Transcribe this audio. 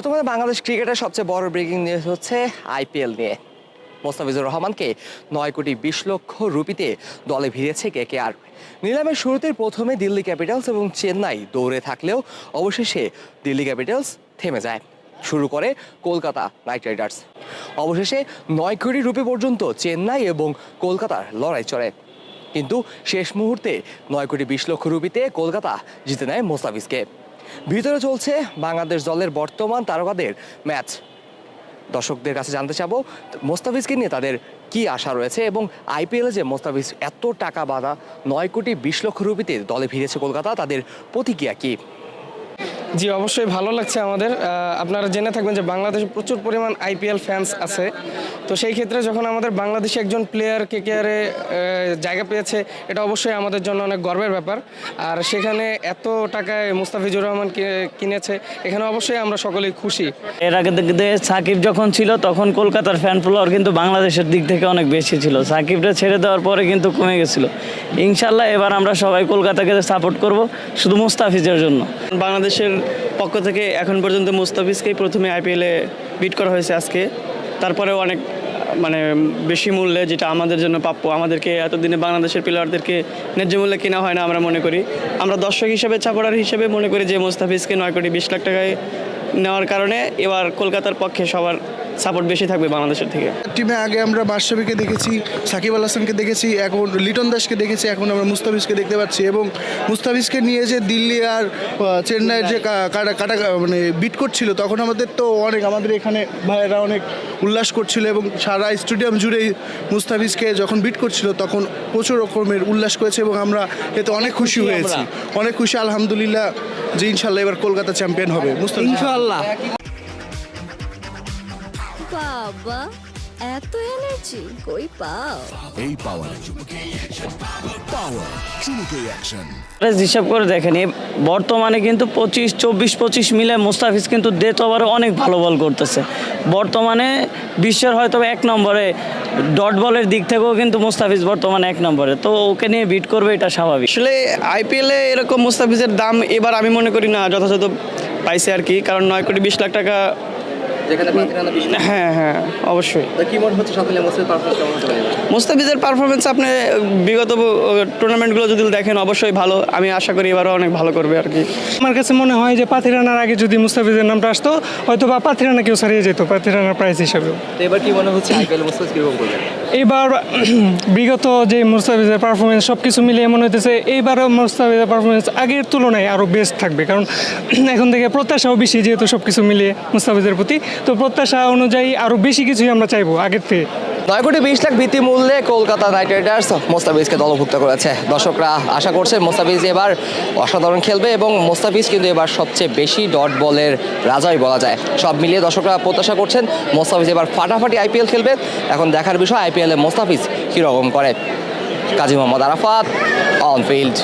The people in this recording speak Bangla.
বর্তমানে বাংলাদেশ ক্রিকেটের সবচেয়ে বড় ব্রেকিং নিউজ হচ্ছে আইপিএল নিয়ে। মোস্তাফিজুর রহমানকে 9,20,00,000 রুপিতে দলে ভিড়েছে কেকেআর। নিলামের শুরুতে প্রথমে দিল্লি ক্যাপিটালস এবং চেন্নাই দৌড়ে থাকলেও অবশেষে দিল্লি ক্যাপিটালস থেমে যায়, শুরু করে কলকাতা নাইট রাইডার্স। অবশেষে 9 কোটি রুপি পর্যন্ত চেন্নাই এবং কলকাতার লড়াই চলে, কিন্তু শেষ মুহূর্তে 9,20,00,000 রুপিতে কলকাতা জিতে নেয় মোস্তাফিজকে। ভিতরে চলছে বাংলাদেশ দলের বর্তমান তারকাদের ম্যাচ। দর্শকদের কাছে জানতে চাবো মোস্তাফিজকে নিয়ে তাদের কি আশা রয়েছে এবং আইপিএলে যে মোস্তাফিজ এত টাকা বাঁধা 9,20,00,000 রুপিতে দলে ভিড়েছে কলকাতা, তাদের প্রতিক্রিয়া কি? জি, অবশ্যই ভালো লাগছে আমাদের। আপনারা জেনে থাকবেন যে বাংলাদেশে প্রচুর পরিমাণ আইপিএল ফ্যান্স আছে। তো সেই ক্ষেত্রে যখন আমাদের বাংলাদেশে একজন প্লেয়ার কেকেআরে জায়গা পেয়েছে, এটা অবশ্যই আমাদের জন্য অনেক গর্বের ব্যাপার। আর সেখানে এত টাকায় মুস্তাফিজুর রহমান কিনেছে, এখানে অবশ্যই আমরা সকলেই খুশি। এর আগে সাকিব যখন ছিল তখন কলকাতার ফ্যান ফলোয়ার কিন্তু বাংলাদেশের দিক থেকে অনেক বেশি ছিল। সাকিবটা ছেড়ে দেওয়ার পরে কিন্তু কমে গেছিলো। ইনশাল্লাহ এবার আমরা সবাই কলকাতাকে সাপোর্ট করব শুধু মুস্তাফিজের জন্য। বাংলাদেশের পক্ষ থেকে এখন পর্যন্ত মুস্তাফিজকেই প্রথমে আইপিএলে বিট করা হয়েছে আজকে। তারপরেও অনেক বেশি মূল্যে, যেটা আমাদের জন্য প্রাপ্য। আমাদেরকে এতদিনে বাংলাদেশের প্লেয়ারদেরকে ন্যায্য মূল্যে কেনা হয় না, আমরা মনে করি। আমরা দর্শক হিসেবে, সাপোর্টার হিসেবে মনে করি যে মুস্তাফিজকে 9,20,00,000 টাকায় নেওয়ার কারণে এবার কলকাতার পক্ষে সবার সাপোর্ট বেশি থাকবে বাংলাদেশের থেকে। টিমে আগে আমরা বাদশাবীকে দেখেছি, সাকিব আল হাসানকে দেখেছি, এখন লিটন দাসকে দেখেছি, এখন আমরা মুস্তাফিজকে দেখতে পাচ্ছি। এবং মুস্তাফিজকে নিয়ে যে দিল্লি আর চেন্নাইয়ের যে কাটা মানে বিট করছিল, তখন আমাদের তো আমাদের এখানে ভাইয়েরা অনেক উল্লাস করছিল এবং সারা স্টেডিয়াম জুড়েই মুস্তাফিজকে যখন বিট করছিল তখন প্রচুর রকমের উল্লাস করেছে এবং আমরা এতে অনেক খুশি হয়েছি, অনেক খুশি আলহামদুলিল্লাহ যে ইনশাল্লাহ এবার কলকাতা চ্যাম্পিয়ন হবে মুস্তাফিজ ইনশাল্লাহ। বাবা, এত এনার্জি কই পাও? এই পাওয়ার চুমুকে অ্যাকশন হিসাব করে দেখেন, বর্তমানে কিন্তু 24-25 মিলে মুস্তাফিজ কিন্তু ডেথ ওভারে অনেক ভালো বল করতেছে। বর্তমানে বিশ্বের হয়তো 1 নম্বরে, ডট বলের দিক থেকেও কিন্তু মুস্তাফিজ বর্তমানে 1 নম্বরে। তো ওকে নিয়ে বিট করবে, এটা স্বাভাবিক। আসলে আইপিএলে এরকম মুস্তাফিজের দাম এবার আমি মনে করি না যথাযথ পাইছে আর কি, কারণ 9,20,00,000 টাকা। হ্যাঁ, অবশ্যই। মুস্তাফিজের পারফরমেন্স আপনি বিগত টুর্নামেন্টগুলো যদি দেখেন অবশ্যই ভালো। আমি আশা করি এবারও অনেক ভালো করবে আর কি। আমার কাছে মনে হয় যে পাথিরানার আগে যদি মুস্তাফিজের নামটা আসতো, হয়তো বা পাথিরানা কেউ ছাড়িয়ে যেত পাথিরানার প্রাইস হিসাবে। এবার কি মনে হচ্ছে আইপিএল মুস্তাফিজ কিরকম করবে? এইবার বিগত যে মুস্তাফিজের পারফরমেন্স সব কিছু মিলিয়ে মনে হইতেছে এইবারও মুস্তাফিজের পারফরমেন্স আগের তুলনায় আরও বেস্ট থাকবে, কারণ এখন থেকে প্রত্যাশাও বেশি, যেহেতু সব কিছু মিলিয়ে মুস্তাফিজের প্রতি। তো প্রত্যাশা অনুযায়ী আরও বেশি কিছুই আমরা চাইবো আগের থেকে। 9,20,00,000 ভিত্তি মূল্যে কলকাতা নাইট রাইডার্স মোস্তাফিজকে দলভুক্ত করেছে। দর্শকরা আশা করছে মোস্তাফিজ এবার অসাধারণ খেলবে এবং মোস্তাফিজ কিন্তু এবার সবচেয়ে বেশি ডট বলের রাজাই বলা যায়। সব মিলিয়ে দর্শকরা প্রত্যাশা করছেন মোস্তাফিজ এবার ফাটাফাটি আইপিএল খেলবে। এখন দেখার বিষয় আইপিএলে মোস্তাফিজ কীরকম করে। Kazi Mohammad Arafat, on field.